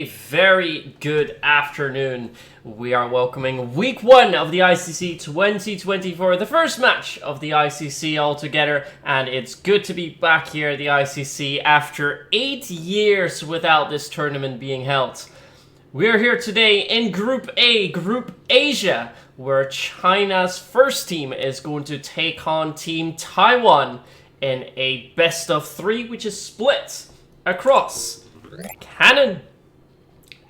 A very good afternoon. We are welcoming week 1 of the ICC 2024, the first match of the ICC altogether, and it's good to be back here at the ICC after 8 years without this tournament being held. We're here today in Group A, Group Asia, where China's first team is going to take on Team Taiwan in a best of 3, which is split across Cannon,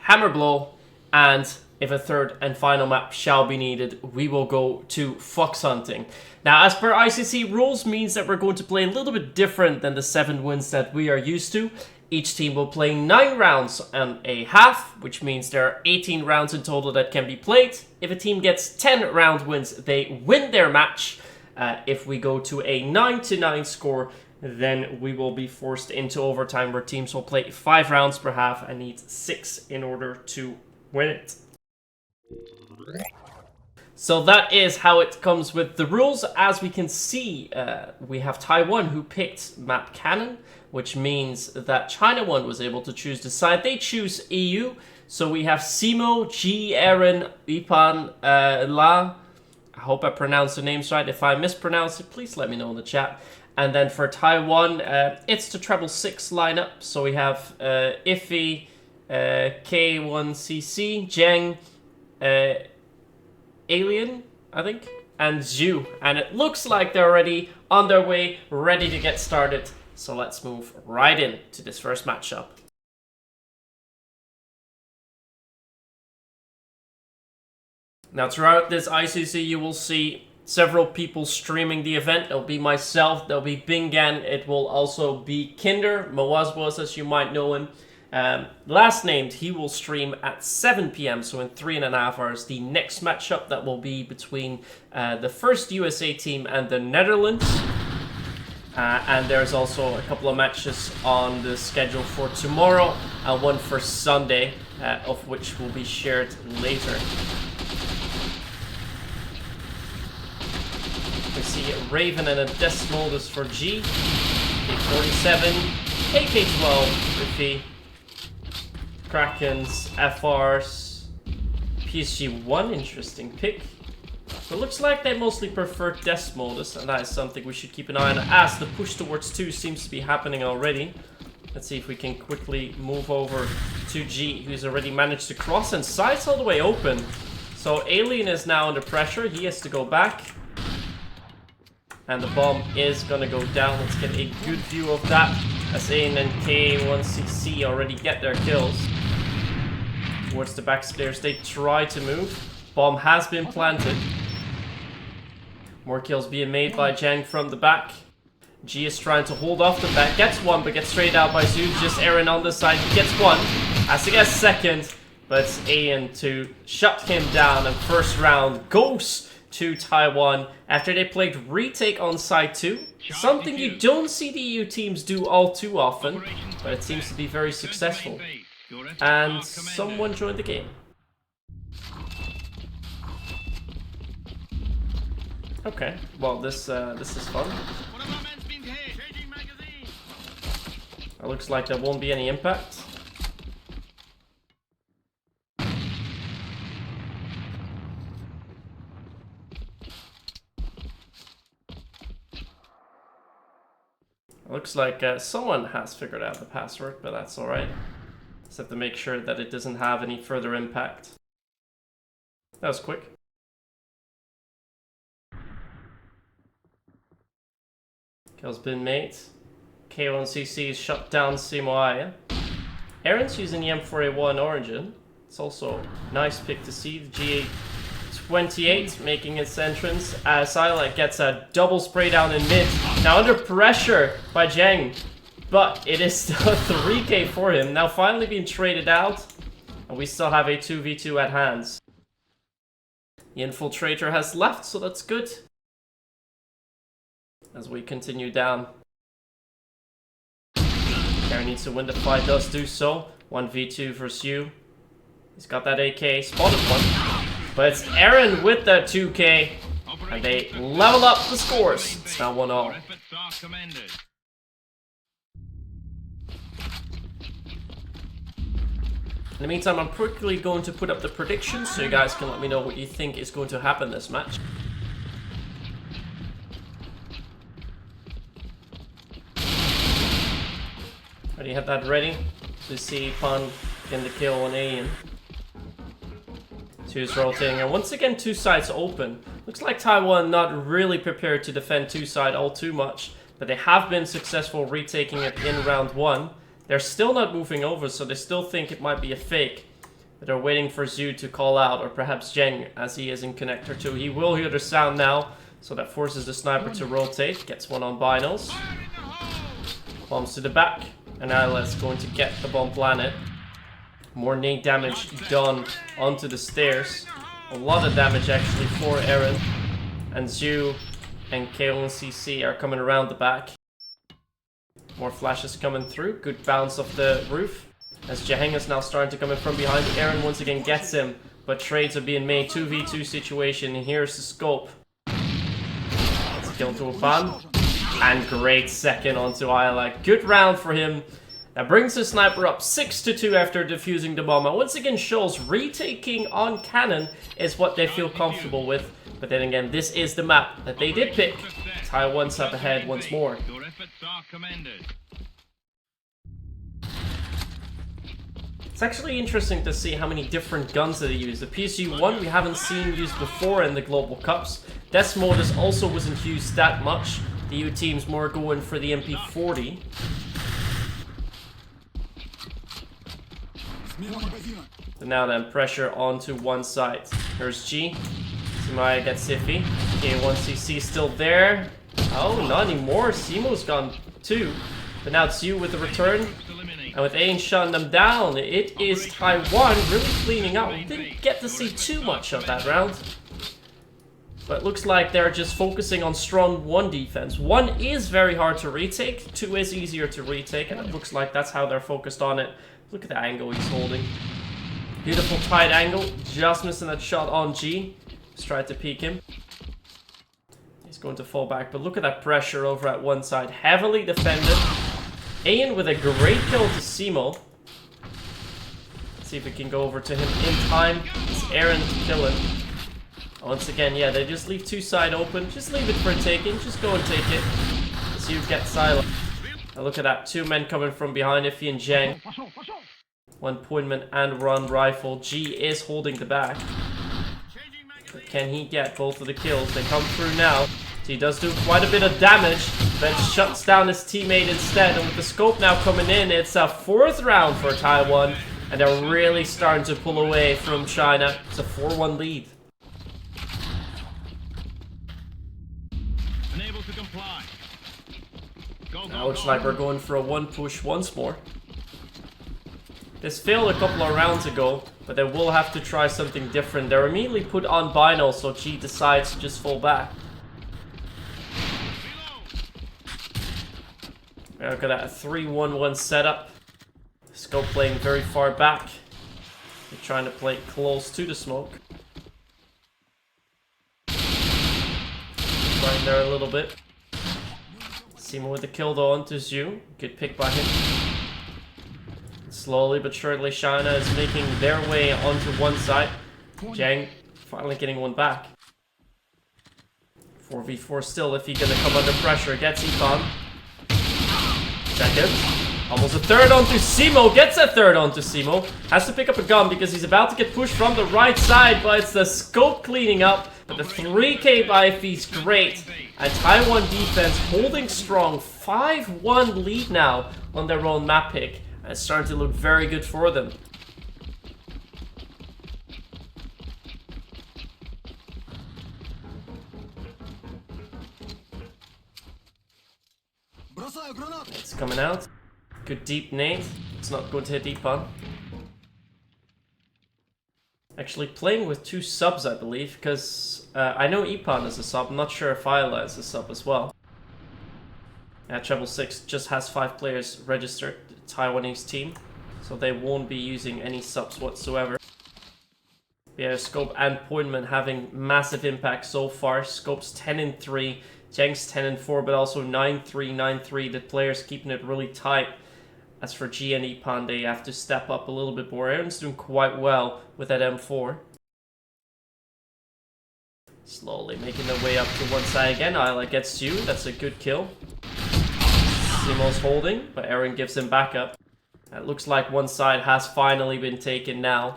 Hammer Blow, and if a third and final map shall be needed, we will go to Fox Hunting. Now, as per ICC rules, means that we're going to play a little bit different than the 7 wins that we are used to. Each team will play 9 rounds and a half, which means there are 18 rounds in total that can be played. If a team gets 10 round wins, they win their match. If we go to a 9-9 score, then we will be forced into overtime where teams will play 5 rounds per half and need 6 in order to win it. So that is how it comes with the rules. As we can see, we have Taiwan who picked map Cannon, which means that China one was able to choose the side. They choose EU. So we have Simo, G, Aaron, Ipan, La. I hope I pronounced the names right. If I mispronounce it, please let me know in the chat. And then for Taiwan, it's the treble 6 lineup. So we have Iffy, K1CC, Zheng, Alien, I think, and Zhu. And it looks like they're already on their way, ready to get started. So let's move right in to this first matchup. Now, throughout this ICC, you will see several people streaming the event. There'll be myself, there'll be Bingan, it will also be Kinder, Moazwas as you might know him. Last named, he will stream at 7 p.m, so in 3.5 hours. The next matchup that will be between the first USA team and the Netherlands. And there's also a couple of matches on the schedule for tomorrow and one for Sunday, of which will be shared later. We see Raven and a Desmodus for G, K47, AK12, Riffy, Krakens, FRs, PSG1, interesting pick. But looks like they mostly prefer Desmodus, and that is something we should keep an eye on as the push towards 2 seems to be happening already. Let's see if we can quickly move over to G, who's already managed to cross, and side's all the way open. So Alien is now under pressure, he has to go back. And the bomb is gonna go down. Let's get a good view of that as Ain and K1CC already get their kills. Towards the back stairs, they try to move. Bomb has been planted. More kills being made by Zhang from the back. G is trying to hold off the back. Gets one, but gets straight out by Zhu. Just Aaron on the side. He gets one. Has to get second. But it's Ain to shut him down. And first round goes to Taiwan after they played retake on side 2. Something you don't see the EU teams do all too often, but it seems to be very successful. And someone joined the game. Okay, well this is fun. It looks like there won't be any impact. Looks like someone has figured out the password, but that's alright. Just have to make sure that it doesn't have any further impact. That was quick. Kill's been made. K1CC shut down Simoaya. Aaron's using the M4A1 Origin. It's also a nice pick to see. The GA28 making its entrance as Silent gets a double spray down in mid. Now under pressure by Zheng, but it is still a 3k for him. Now finally being traded out, and we still have a 2v2 at hands. The Infiltrator has left, so that's good. As we continue down. Karen needs to win the fight, does do so. 1v2 versus you. He's got that AK, spotted one. But it's Aaron with the 2k, and they level up the scores. It's now 1-0. In the meantime, I'm quickly going to put up the predictions so you guys can let me know what you think is going to happen this match. Already have that ready to see Pan getting the kill on Ian. Two's rotating, and once again, two sides open. Looks like Taiwan not really prepared to defend two side all too much, but they have been successful retaking it in round one. They're still not moving over, so they still think it might be a fake. But they're waiting for Zhu to call out, or perhaps Zheng, as he is in connector 2. He will hear the sound now, so that forces the sniper to rotate. Gets one on binos. Bombs to the back, and Alice going to get the bomb planet. More nade damage done onto the stairs. A lot of damage actually for Eren. And Zhu and KO and CC are coming around the back. More flashes coming through. Good bounce off the roof. As Jaheng is now starting to come in from behind. Eren once again gets him. But trades are being made. 2v2 situation. And here's the scope. That's a kill to Ban. And great second onto Ayla. Good round for him. That brings the sniper up 6-2 after defusing the bomb. And once again shows retaking on cannon is what they feel comfortable with. But then again, this is the map that they did pick. Taiwan's up ahead once more. It's actually interesting to see how many different guns they use. The PSU-1 we haven't seen used before in the Global Cups. Desmodus also wasn't used that much. The EU team's more going for the MP40. So now then, pressure onto one side. Here's G. Sumaya gets iffy. K1CC still there. Oh, not anymore. Simo's gone too. But now it's you with the return. And with Aang shutting them down, it is Taiwan really cleaning up. We didn't get to see too much of that round. But it looks like they're just focusing on strong 1 defense. 1 is very hard to retake. 2 is easier to retake. And it looks like that's how they're focused on it. Look at the angle he's holding. Beautiful tight angle. Just missing that shot on G. Just tried to peek him. He's going to fall back. But look at that pressure over at one side. Heavily defended. Ian with a great kill to Simo. Let's see if we can go over to him in time. It's Eren to kill him. Once again, yeah, they just leave two side open. Just leave it for a taking. Just go and take it. So you get silent. Now look at that. 2 men coming from behind Iffy and Zheng. 1 pointman and run rifle. G is holding the back. But can he get both of the kills? They come through now. So he does do quite a bit of damage, but shuts down his teammate instead. And with the scope now coming in, it's a 4th round for Taiwan. And they're really starting to pull away from China. It's a 4-1 lead. Unable to comply. Now looks like we're going for a 1 push once more. This failed a couple of rounds ago, but they will have to try something different. They're immediately put on Bino, so G decides to just fall back. Look at that, a 3-1-1 setup. Scope playing very far back. They're trying to play close to the smoke. Right there a little bit. Simo with the kill though onto Zhu. Good pick by him. Slowly but surely, China is making their way onto one side. Zheng finally getting one back. 4v4 still if he's gonna come under pressure. Gets Econ. Second. Almost a third onto Simo. Gets a third onto Simo. Has to pick up a gun because he's about to get pushed from the right side, but it's the scope cleaning up. But the 3k by Ify's great. And Taiwan defense holding strong. 5-1 lead now on their own map pick. And it's starting to look very good for them. It's coming out. Good deep nade. It's not going to hit Ipan. Actually playing with 2 subs, I believe, because I know Ipan is a sub. I'm not sure if Ayla is a sub as well. Treble 6 just has 5 players registered, the Taiwanese team, so they won't be using any subs whatsoever. Yeah, Scope and Pointman having massive impact so far. Scope's 10-3, Zheng's 10-4, but also 9-3, 9-3. The players keeping it really tight. As for G and Ipan, they have to step up a little bit more. Aaron's doing quite well with that M4. Slowly making their way up to one side again. Isla gets you. That's a good kill. Simo's holding, but Aaron gives him backup. It looks like one side has finally been taken now.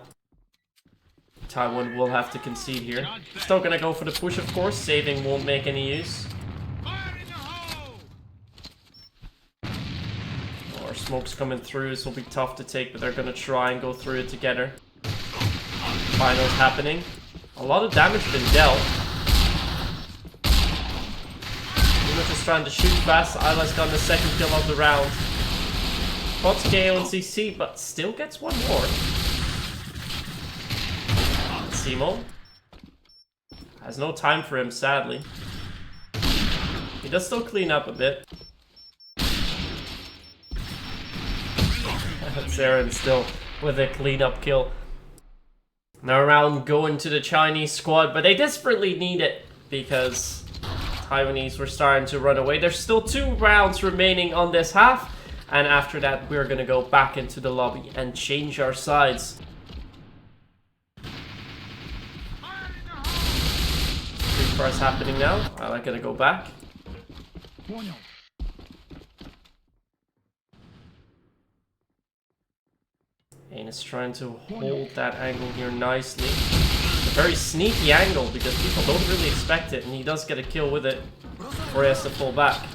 Taiwan will have to concede here. Still gonna go for the push, of course. Saving won't make any use. More smoke's coming through. This will be tough to take, but they're gonna try and go through it together. Finals happening. A lot of damage been dealt. We're just trying to shoot fast. Isla's got the second kill of the round. Spots KO and CC, but still gets one more. Simo has no time for him, sadly. He does still clean up a bit. That's Aaron still with a cleanup kill. Now around going to the Chinese squad, but they desperately need it because Taiwanese were starting to run away. There's still 2 rounds remaining on this half, and after that we're gonna go back into the lobby and change our sides. Free fires happening now. I'm gonna go back. Ain is trying to hold that angle here nicely. A very sneaky angle because people don't really expect it, and he does get a kill with it before he has to pull back.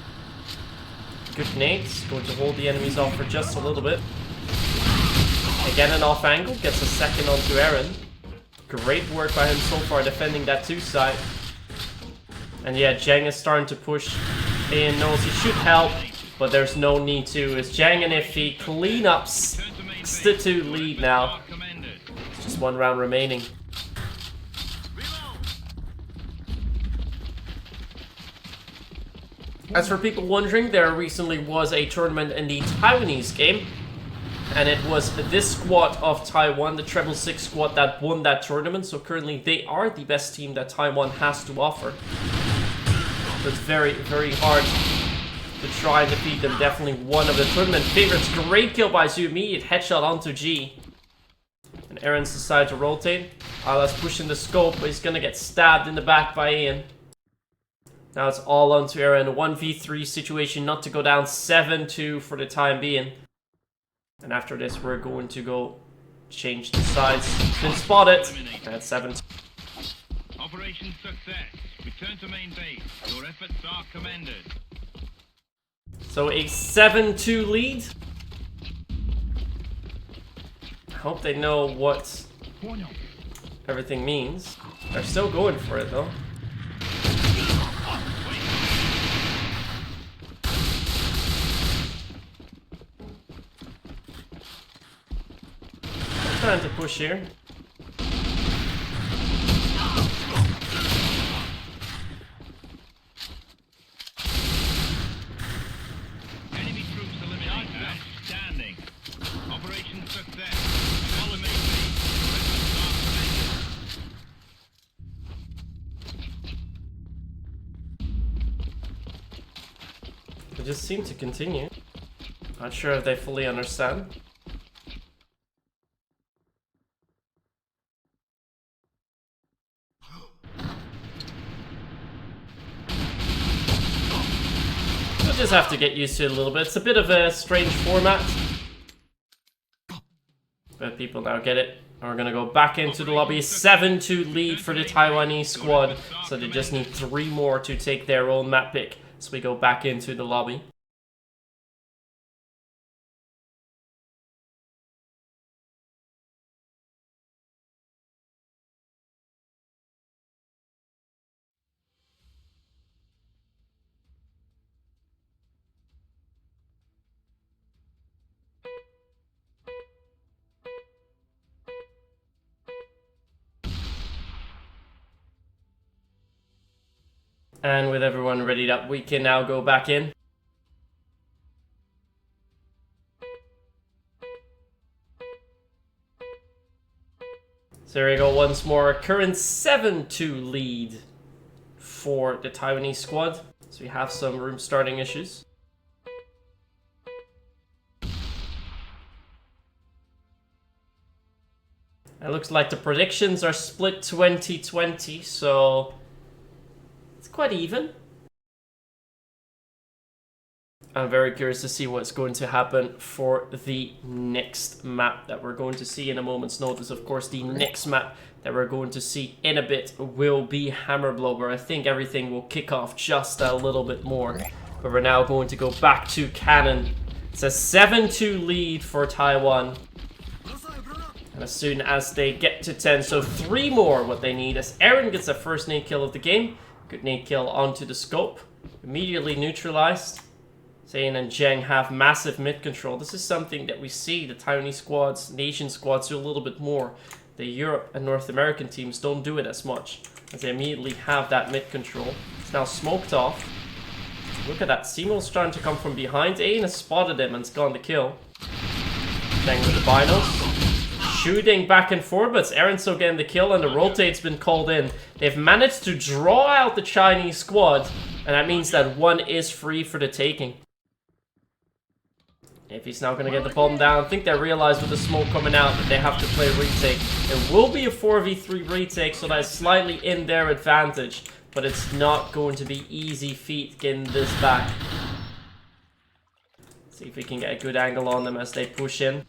Good nades, going to hold the enemies off for just a little bit. Again an off angle, gets a second onto Aaron. Great work by him so far defending that 2 side. And yeah, Zhang is starting to push. Ain knows he should help, but there's no need to. As Zhang and Iffy clean up the 2 lead now. Just 1 round remaining. As for people wondering, there recently was a tournament in the Taiwanese game, and it was this squad of Taiwan, the Treble 6 squad, that won that tournament. So currently they are the best team that Taiwan has to offer. So it's very, very hard to try and defeat them. Definitely one of the tournament favorites. Great kill by Zhu. Immediate headshot onto G. And Aaron's decided to rotate. Isla's pushing the scope, but he's gonna get stabbed in the back by Ian. Now it's all onto Aaron. A 1v3 situation, not to go down 7-2 for the time being. And after this, we're going to go change the sides. Been spotted. That's 7. Operation success. Return to main base. Your efforts are commended. So a 7-2 lead. I hope they know what everything means. They're still going for it though. I'm trying to push here. Enemy troops eliminated. Outstanding. Operation success. Eliminate me. They just seem to continue. Not sure if they fully understand. Just have to get used to it a little bit. It's a bit of a strange format, but people now get it. We're gonna go back into the lobby. 7-2 lead for the Taiwanese squad, so they just need 3 more to take their own map pick. So we go back into the lobby. And with everyone readied up, we can now go back in. So there we go once more. Current 7-2 lead for the Taiwanese squad. So we have some room starting issues. It looks like the predictions are split 20-20, so it's quite even. I'm very curious to see what's going to happen for the next map that we're going to see in a moment's notice. Of course, the next map that we're going to see in a bit will be Hammerblow, where I think everything will kick off just a little bit more. But we're now going to go back to Cannon. It's a 7-2 lead for Taiwan. And as soon as they get to 10, so 3 more what they need, as Aaron gets the first nade kill of the game. Good nade kill onto the scope. Immediately neutralized. Zayn and Zheng have massive mid control. This is something that we see the Taiwanese squads, Asian squads do a little bit more. The Europe and North American teams don't do it as much, as they immediately have that mid control. It's now smoked off. Look at that. Simo's trying to come from behind. Ain has spotted him and has gone to kill. Zheng with the binos. Shooting back and forth, but it's Aaron still getting the kill, and the rotate's been called in. They've managed to draw out the Chinese squad, and that means that one is free for the taking. If he's now going to get the bomb down, I think they realize with the smoke coming out that they have to play retake. It will be a 4v3 retake, so that's slightly in their advantage, but it's not going to be easy feat getting this back. See if we can get a good angle on them as they push in.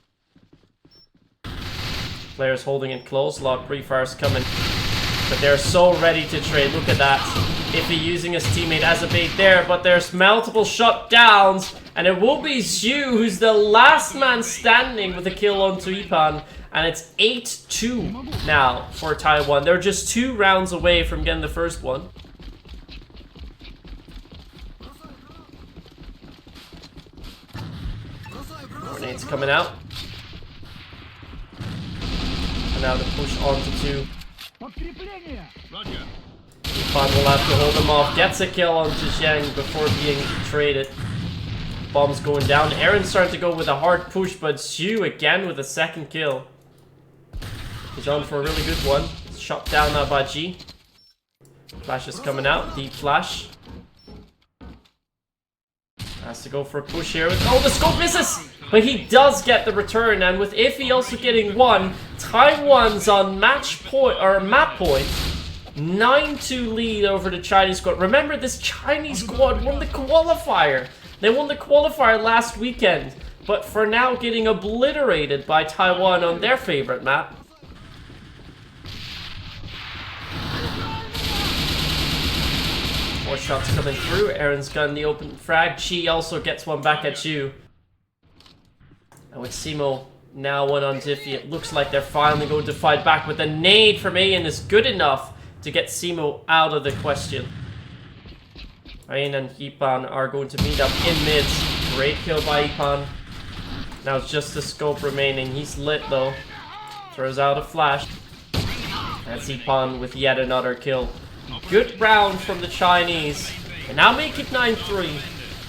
Players holding it close, a lot of pre-fires coming. But they're so ready to trade. Look at that. Iffy using his teammate as a bait there, but there's multiple shutdowns. And it will be Zhu who's the last man standing with a kill onto Ipan. And it's 8-2 now for Taiwan. They're just 2 rounds away from getting the first one. Grenades coming out. And now the push onto 2. Ipan will have to hold him off. Gets a kill onto Zheng before being traded. Bombs going down. Aaron's starting to go with a hard push, but Zhu again with a second kill. He's on for a really good one. Shot down now by G. Flash is coming out. Deep flash. Has to go for a push here. Oh, the scope misses! But he does get the return, and with Iffy also getting 1, Taiwan's on match point, or map point. 9-2 lead over the Chinese squad. Remember, this Chinese squad won the qualifier. They won the qualifier last weekend, but for now getting obliterated by Taiwan on their favorite map. More shots coming through. Aaron's got the open frag. Chi also gets one back at you. And with Simo now one on Ziffy, it looks like they're finally going to fight back, but the nade from Ayan is good enough to get Simo out of the question. Ayan and Ipan are going to meet up in mids. Great kill by Ipan. Now it's just the scope remaining. He's lit though. Throws out a flash. That's Ipan with yet another kill. Good round from the Chinese. And now make it 9-3.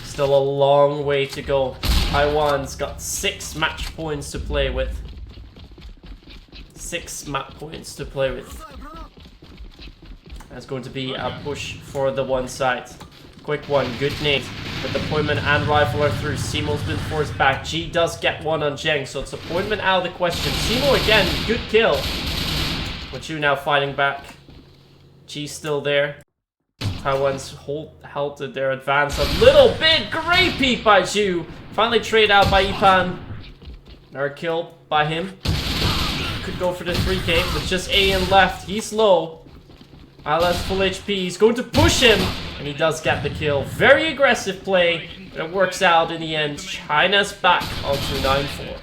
Still a long way to go. Taiwan's got 6 match points to play with. 6 map points to play with. That's going to be a push for the one side. Quick one, good nade. But the appointment and rifle are through. Simo's been forced back. G does get one on Zheng, so it's appointment out of the question. Simo again, good kill. With you now fighting back. G's still there. Taiwan's halted their advance a little bit. Great peek by Zhu. Finally trade out by Ipan. Another kill by him. Could go for the 3k, but just Ayan left. He's low. Ala's full HP. He's going to push him. And he does get the kill. Very aggressive play. But it works out in the end. China's back onto 9-4.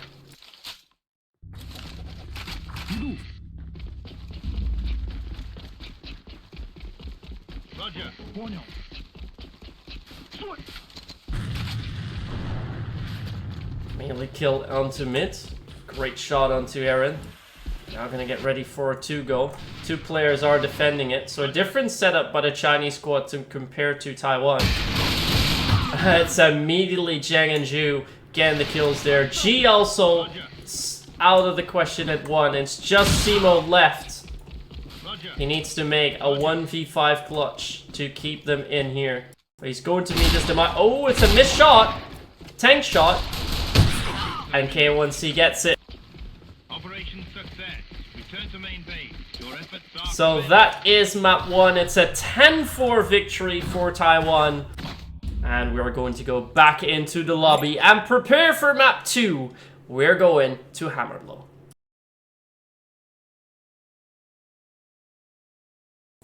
Roger. Mainly kill onto mid. Great shot onto Aaron. Now gonna get ready for a 2-go. 2 players are defending it. So a different setup by the Chinese squad to compare to Taiwan. It's immediately Zheng and Zhu getting the kills there. G also out of the question at 1. It's just Simo left. He needs to make a 1v5 clutch to keep them in here. But he's going to meet this demise. Oh, it's a missed shot. Tank shot. And K1C gets it. Operation success. Return to main base. Your efforts are So commended. that is map 1. It's a 10-4 victory for Taiwan. And we're going to go back into the lobby and prepare for map 2. We're going to Hammerblow.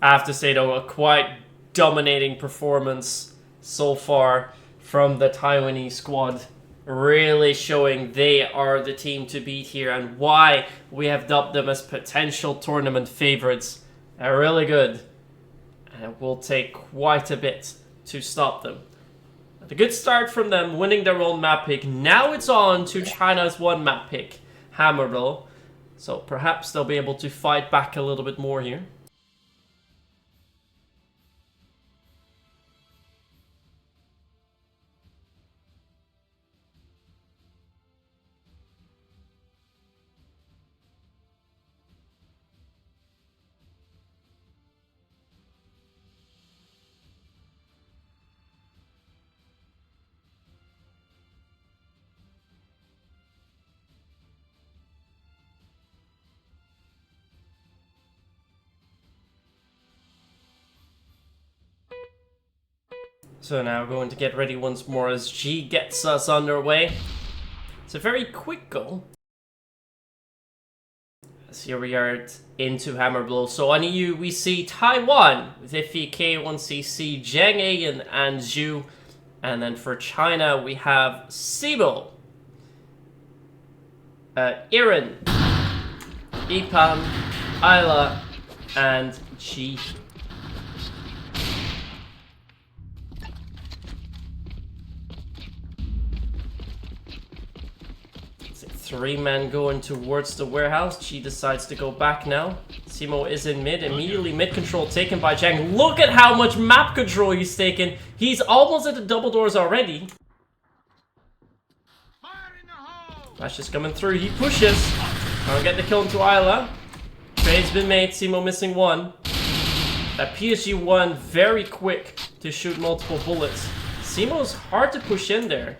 I have to say though, a quite dominating performance so far from the Taiwanese squad. Really showing they are the team to beat here and why we have dubbed them as potential tournament favorites. They're really good. And it will take quite a bit to stop them. But a good start from them, winning their own map pick. Now it's on to China's one map pick, Hammerblow. So perhaps they'll be able to fight back a little bit more here. So now we're going to get ready once more as G gets us underway. It's a very quick goal. As here we are into Hammerblow. So on EU we see Taiwan with Iffy, K1CC, Zheng Ayan, and Zhu. And then for China we have Sibo, Iran, Ipan, Isla, and G. Three men going towards the warehouse. Chi decides to go back now. Simo is in mid. Immediately mid control taken by Zhang. Look at how much map control he's taken. He's almost at the double doors already. Flash is coming through. He pushes. I'll get the kill into Isla. Trade's been made. Simo missing one. That PSG-1 very quick to shoot multiple bullets. Simo's hard to push in there.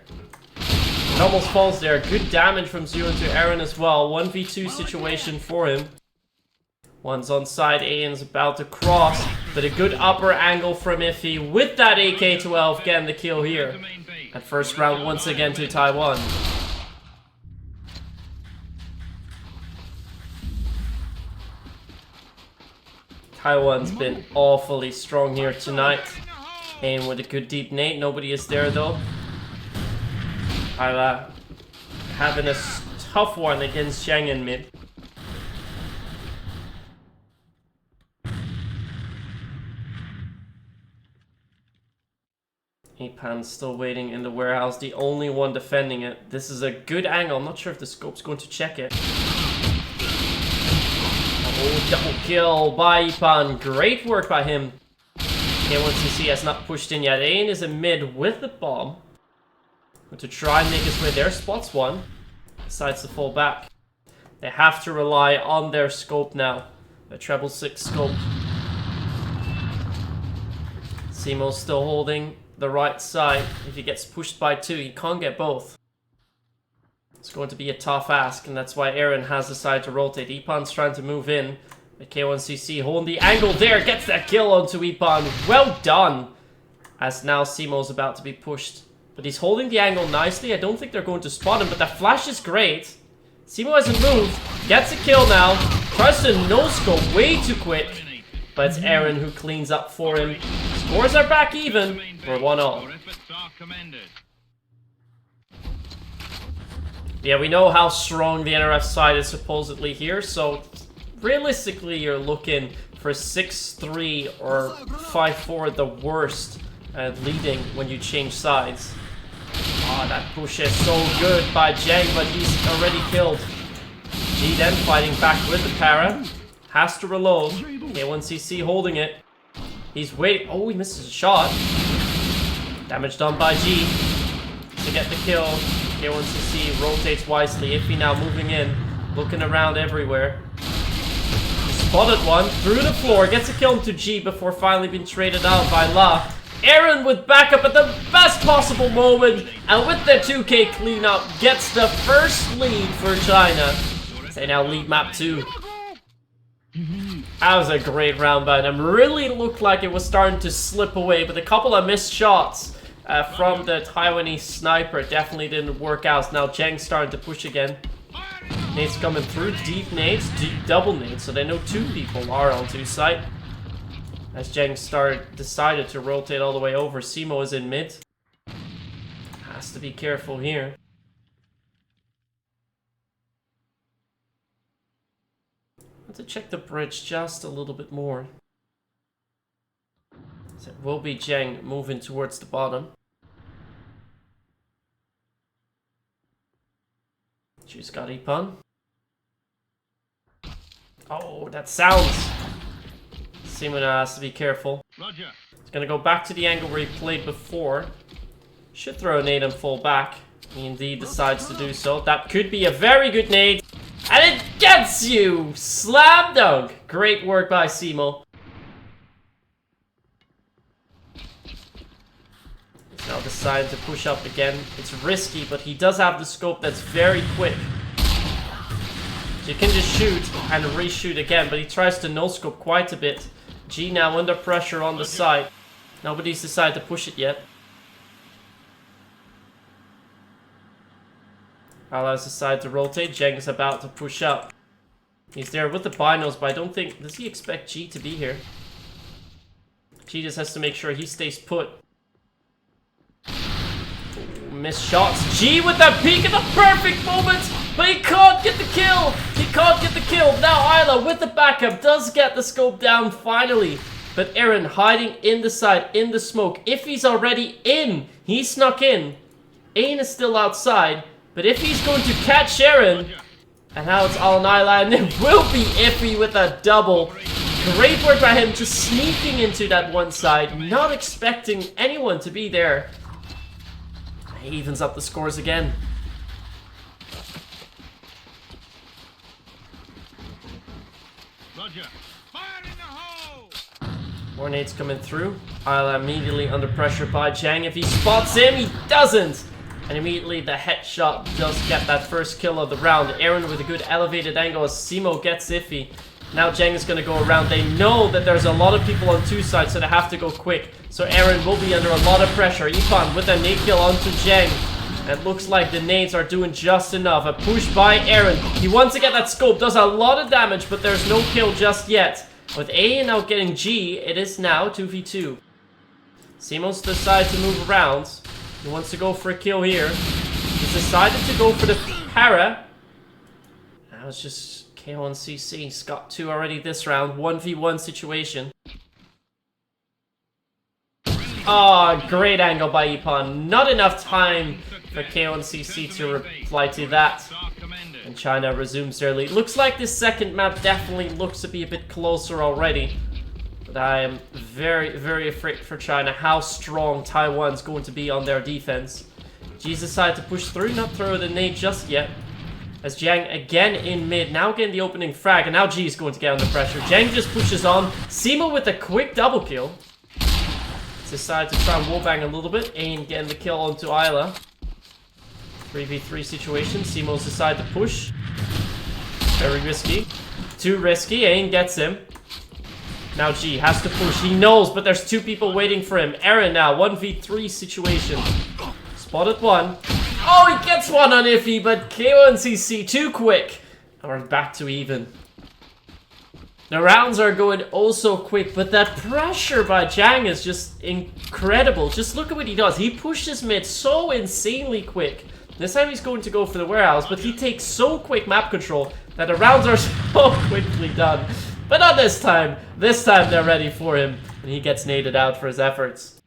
It almost falls there. Good damage from Zero to Aaron as well. 1v2 situation for him. One's on side. Ian's about to cross. But a good upper angle from Iffy with that AK-12 getting the kill here. At first round once again to Taiwan. Taiwan's been awfully strong here tonight. Ian with a good deep nade. Nobody is there though. Isla having a tough one against Zhang in mid. Ipan's still waiting in the warehouse, the only one defending it. This is a good angle. I'm not sure if the scope's going to check it. Oh, double kill by Ipan. Great work by him. K1CC has not pushed in yet. Ain is in mid with the bomb. To try and make his way there. Spots one. Decides to fall back. They have to rely on their scope now. The treble 6 scope. Simo's still holding the right side. If he gets pushed by 2, he can't get both. It's going to be a tough ask, and that's why Aaron has decided to rotate. Ipan's trying to move in. But K1CC holding the angle there. Gets that kill onto Ipan. Well done. As now Simo's about to be pushed. But he's holding the angle nicely. I don't think they're going to spot him, but that flash is great. Simo hasn't moved. Gets a kill now. Tries to no-scope way too quick. But it's Aaron who cleans up for him. Scores are back even. We're 1-0. Yeah, we know how strong the NRF side is supposedly here, so realistically you're looking for 6-3 or 5-4 at the worst leading when you change sides. Ah, that push is so good by Jay, but he's already killed. G then fighting back with the para. Has to reload. K1CC holding it. He's waiting. Oh, he misses a shot. Damage done by G to get the kill. K1CC rotates wisely. Iffy now moving in. Looking around everywhere. He spotted one through the floor. Gets a kill into G before finally being traded out by La. Aaron with backup at the best possible moment, and with the 2K cleanup, gets the first lead for China. They now lead map 2. That was a great round by them. Really looked like it was starting to slip away, but a couple of missed shots from the Taiwanese sniper definitely didn't work out. Now Zheng's starting to push again. Nades coming through, deep nades, double nades, so they know two people are on two site. As Zheng decided to rotate all the way over, Simo is in mid. Has to be careful here. To check the bridge just a little bit more. So it will be Zheng moving towards the bottom. She's got Ipan. Oh, that sounds. Simona has to be careful. Roger. He's gonna go back to the angle where he played before. Should throw a nade and fall back. He indeed decides to do so. That could be a very good nade. And it gets you! Slam dunk! Great work by Simo. He's now decided to push up again. It's risky, but he does have the scope that's very quick. So you can just shoot and reshoot again, but he tries to no-scope quite a bit. G now under pressure on the side. Nobody's decided to push it yet. Allies decide to rotate. Zheng is about to push up. He's there with the binos, but I don't think... Does he expect G to be here? G just has to make sure he stays put. Ooh, missed shots. G with that peek at the perfect moment, but he can't get the kill. He can't get the kill. Now Isla with the backup does get the scope down finally. But Aaron hiding in the side, in the smoke. If he's already in, he snuck in. Ain is still outside. But if he's going to catch Aaron, and now it's all on Isla, and it will be Iffy with a double. Great work by him, just sneaking into that one side, not expecting anyone to be there. He evens up the scores again. Roger. Fire in the hole! More nades coming through. Isla immediately under pressure by Zheng. If he spots him, he doesn't. And immediately the headshot does get that first kill of the round. Aaron with a good elevated angle as Simo gets Iffy. Now Zheng is going to go around. They know that there's a lot of people on two sides, so they have to go quick. So Aaron will be under a lot of pressure. Ipan with a nade kill onto Zheng. It looks like the nades are doing just enough. A push by Aaron. He wants to get that scope. Does a lot of damage, but there's no kill just yet. With A now getting G, it is now 2v2. Simo's decided to move around. He wants to go for a kill here. He's decided to go for the para. Now it's just K1CC. He's got two already this round. 1v1 situation. Oh, great angle by Ipan. Not enough time for K1CC to reply to that. And China resumes their lead. Looks like this second map definitely looks to be a bit closer already. But I am very, very afraid for China how strong Taiwan's going to be on their defense. G's decided to push through, not throw the nade just yet. As Zheng again in mid, now getting the opening frag, and now G is going to get under pressure. Zheng just pushes on. Simo with a quick double kill. Decided to try and wallbang a little bit. Ain getting the kill onto Isla. 3v3 situation. Simo's decided to push. Very risky. Too risky. Ain gets him. Now G has to push. He knows, but there's two people waiting for him. Aaron now, 1v3 situation. Spotted one. Oh, he gets one on Iffy, but K1CC too quick. And we're back to even. The rounds are going oh so quick, but that pressure by Zheng is just incredible. Just look at what he does. He pushes mid so insanely quick. This time he's going to go for the warehouse, but he takes so quick map control that the rounds are so quickly done. But not this time. This time they're ready for him, and he gets naded out for his efforts.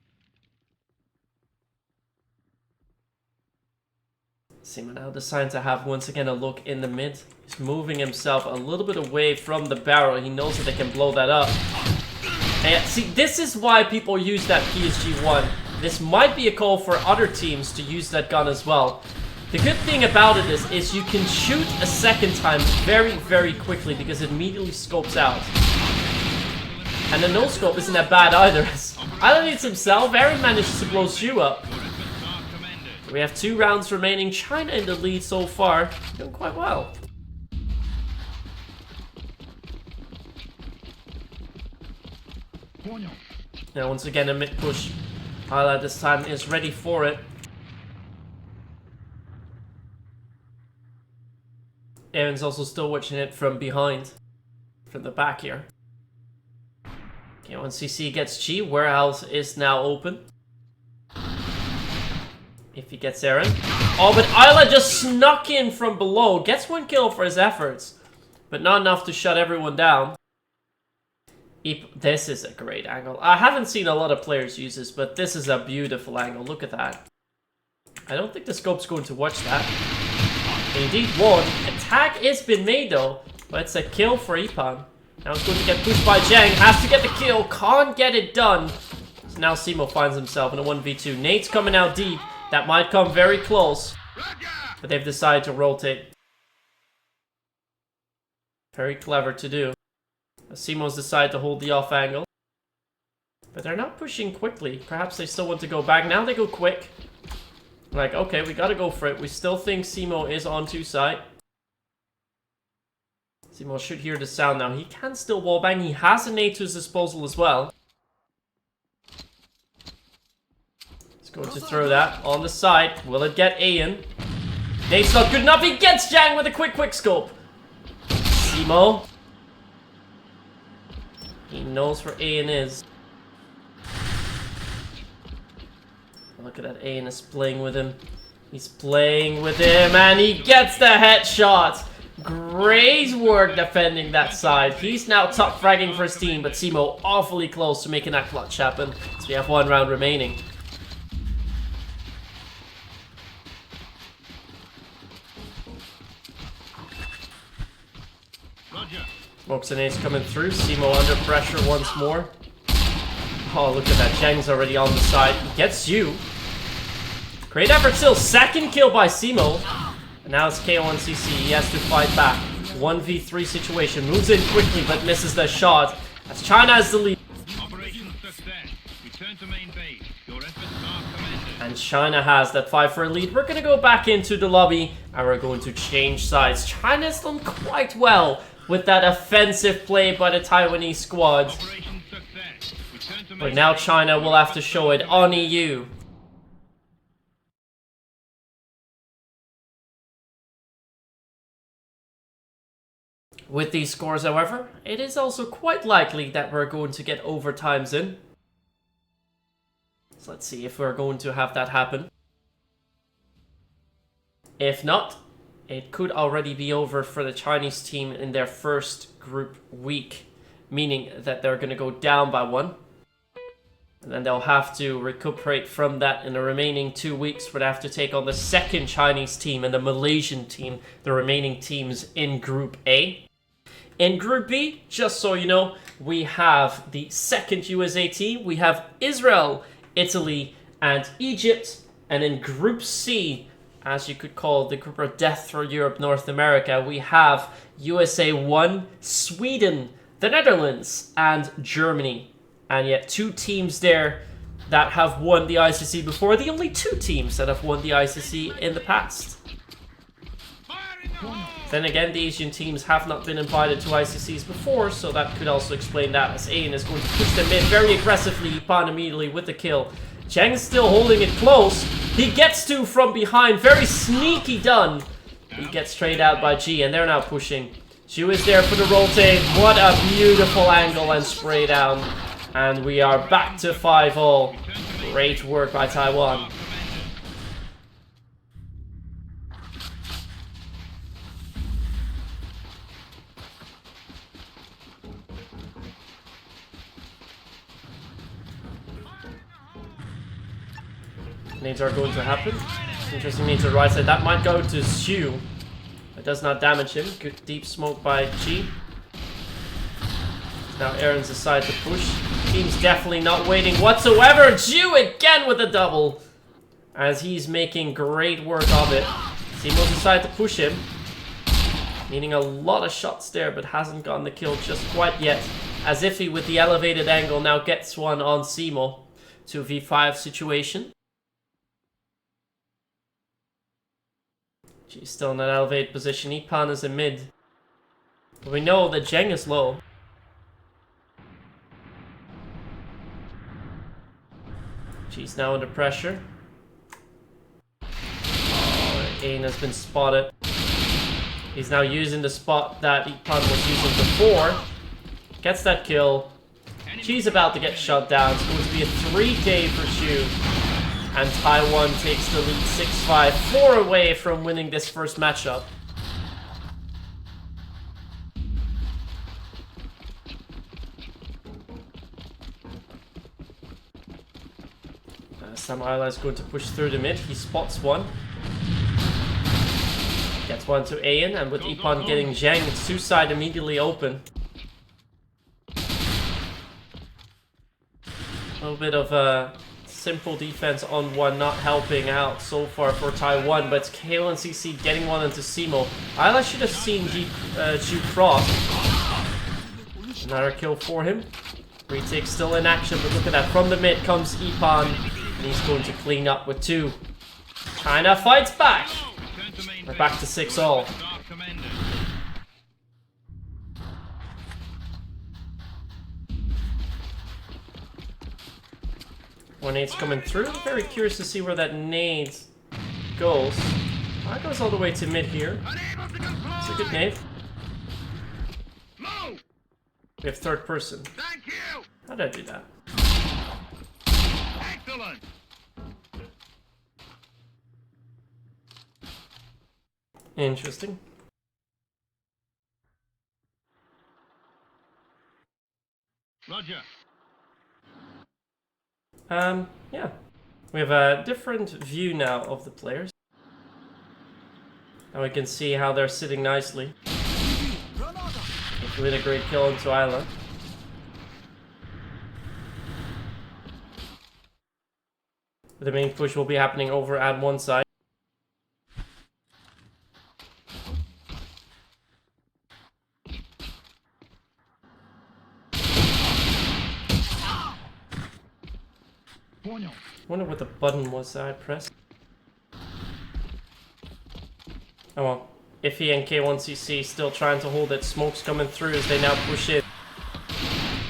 Simo now deciding to have once again a look in the mid. He's moving himself a little bit away from the barrel. He knows that they can blow that up. And see, this is why people use that PSG-1. This might be a call for other teams to use that gun as well. The good thing about it is you can shoot a second time very, very quickly because it immediately scopes out. And the no-scope isn't that bad either. Isla needs himself. Aaron manages to blow Shu up. We have 2 rounds remaining. China in the lead so far. Doing quite well. Now once again a mid push. Isla this time is ready for it. Aaron's also still watching it from behind. From the back here. Okay, once CC gets G, warehouse is now open. If he gets Aaron. Oh, but Isla just snuck in from below. Gets 1 kill for his efforts. But not enough to shut everyone down. This is a great angle. I haven't seen a lot of players use this, but this is a beautiful angle. Look at that. I don't think the scope's going to watch that. Indeed won. Attack has been made though, but it's a kill for Ipan. Now it's going to get pushed by Zhang. Has to get the kill. Can't get it done. So now Simo finds himself in a 1v2. Nate's coming out deep. That might come very close. But they've decided to rotate. Very clever to do. Simo's decided to hold the off angle. But they're not pushing quickly. Perhaps they still want to go back. Now they go quick. Like, okay, we gotta go for it. We still think Simo is on 2 side. Simo should hear the sound now. He can still wallbang. He has a nade to his disposal as well. He's going to throw that on the side. Will it get Ayan? Nade's not good enough. He gets Zhang with a quick scope. Simo. He knows where Ayan is. Look at that, Ayan is playing with him. He's playing with him and he gets the headshot. Great work defending that side. He's now top fragging for his team, but Simo awfully close to making that clutch happen. So we have 1 round remaining. Smokes and Ace coming through. Simo under pressure once more. Oh, look at that. Zhang's already on the side. He gets you. Great effort still. 2nd kill by Simo. And now it's KO on CC. He has to fight back. 1v3 situation. Moves in quickly but misses the shot. As China has the lead. Operation success. Return to main base. Your efforts are commended. And China has that 5 for a lead. We're going to go back into the lobby. And we're going to change sides. China's done quite well with that offensive play by the Taiwanese squad. Operation success. Return to But main now base. China will have to show it on EU. With these scores, however, it is also quite likely that we're going to get overtimes in. So let's see if we're going to have that happen. If not, it could already be over for the Chinese team in their first group week. Meaning that they're going to go down by 1. And then they'll have to recuperate from that in the remaining 2 weeks, where they have to take on the 2nd Chinese team and the Malaysian team, the remaining teams in Group A. In Group B, just so you know, we have the 2nd USA team, we have Israel, Italy, and Egypt. And in Group C, as you could call the group of death for Europe, North America, we have USA 1, Sweden, the Netherlands, and Germany. And yet 2 teams there that have won the ICC before. The only 2 teams that have won the ICC in the past. Then again, the Asian teams have not been invited to ICCs before, so that could also explain that, as Ayan is going to push them in very aggressively. Ipan immediately with the kill. Zhang is still holding it close. He gets 2 from behind. Very sneaky done. He gets straight out by G, and they're now pushing. Zhu is there for the rotate. What a beautiful angle and spray down. And we are back to 5-all. Great work by Taiwan. Nades are going to happen. Interesting nade to the right side. That might go to Xu. It does not damage him. Good deep smoke by G. Now Aaron's decided to push. Team's definitely not waiting whatsoever. Xu again with a double. As he's making great work of it. Simo's decided to push him. Meaning a lot of shots there, but hasn't gotten the kill just quite yet. As if he, with the elevated angle, now gets one on Simo. 2v5 situation. She's still in that elevated position. Ipan is in mid. But we know that Zheng is low. G's now under pressure. Oh, Ain has been spotted. He's now using the spot that Ipan was using before. Gets that kill. G's about to get shut down. It's going to be a 3K for Shu. And Taiwan takes the lead 6-5, 4 away from winning this first matchup. Sam Isla is going to push through the mid. He spots one. Gets one to Ayan, and with Ipan getting Zhang, it's two-side immediately open. A little bit of a simple defense on one, not helping out so far for Taiwan, but it's K1CC getting one into Simo. Isla should have seen Ju cross. Another kill for him. Retake still in action, but look at that. From the mid comes Ipan, and he's going to clean up with 2. China fights back. We're back to 6-all. 1-8's coming through. Very curious to see where that nade goes. That goes all the way to mid here. It's a good nade. We have third person. How did I do that? Excellent. Interesting. Roger. Yeah. We have a different view now of the players. And we can see how they're sitting nicely. With a great kill into Isla. The main push will be happening over at one side. Wonder what the button was that I pressed. Oh well. Iffy and K1CC still trying to hold it. Smoke's coming through as they now push in.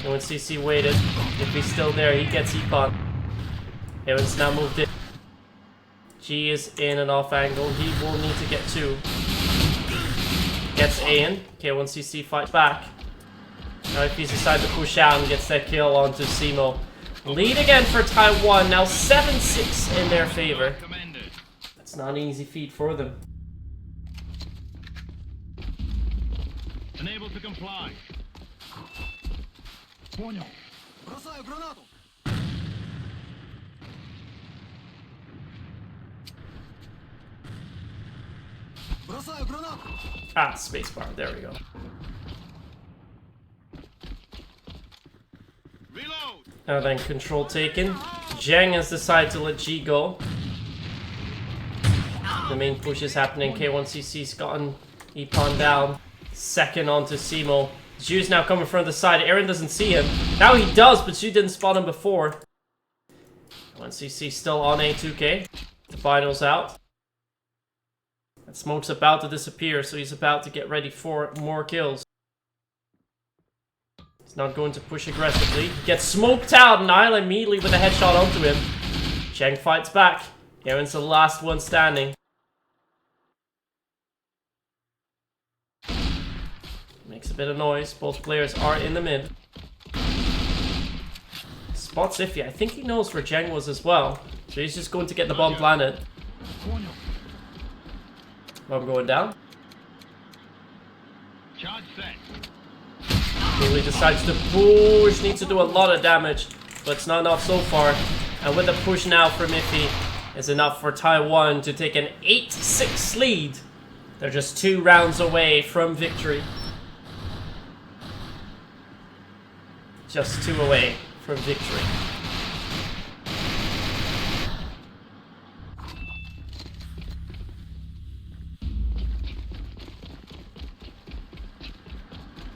K1CC waited. Iffy's still there. He gets Ipan. Evan's now moved in. G is in and off angle. He will need to get 2. Gets Ayan. K1CC fights back. Now Iffy's decided to push out and gets that kill onto Simo. Lead again for Taiwan. Now 7-6 in their favor. That's not an easy feat for them. Unable to comply. Ah, spacebar. There we go. Reload. Now then, control taken. Zhang has decided to let G go. The main push is happening. K1CC's gotten Ipan down. Second onto Simo. Zhu's now coming from the side. Aaron doesn't see him. Now he does, but Zhu didn't spot him before. K1CC still on A2K. The final's out. And Smoke's about to disappear, so he's about to get ready for more kills. He's not going to push aggressively. Gets smoked out, and Isla immediately with a headshot onto him. Cheng fights back. Aaron's the last one standing. Makes a bit of noise. Both players are in the mid. Spots Iffy. I think he knows where Zhang was as well. So he's just going to get the bomb planted. Bomb going down. Charge set. Really decides to push. Needs to do a lot of damage, but it's not enough so far. And with the push now from Iffy, is enough for Taiwan to take an 8-6 lead. They're just 2 rounds away from victory. Just 2 away from victory.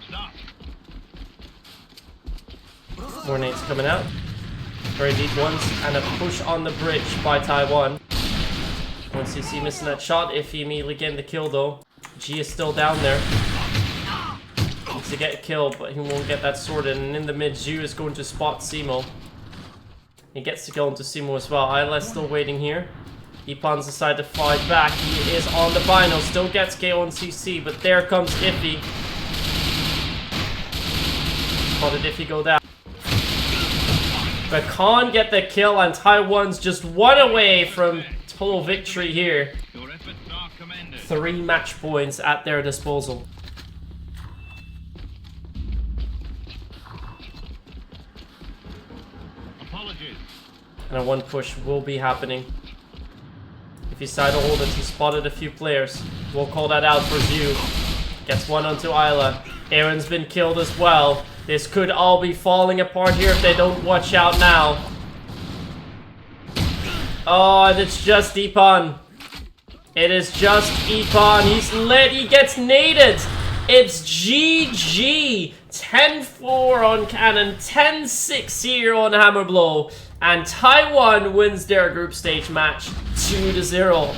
Stop. More nades coming out. Very deep ones. And a push on the bridge by Taiwan. Once you see missing that shot, Iffy immediately getting the kill though. G is still down there. Needs to get a kill, but he won't get that sorted. And in the mid, Zhu is going to spot Simo. He gets to go into Simo as well. Isla's still waiting here. Ipan's decided to fight back. He is on the Bino. Still gets KO on CC, but there comes Iffy. Spotted Iffy go down. But can't get the kill, and Taiwan's just one away from total victory here. Your efforts are commended. 3 match points at their disposal. Apologies. And a 1 push will be happening. If he decided to hold it, he spotted a few players. We'll call that out for Zhu. Gets 1 onto Isla. Aaron's been killed as well. This could all be falling apart here if they don't watch out now. Oh, and it's just Ipan. It is just Ipan. He's lit. He gets naded. It's GG. 10-4 on Cannon. 10-6 here on Hammerblow. And Taiwan wins their group stage match 2-0.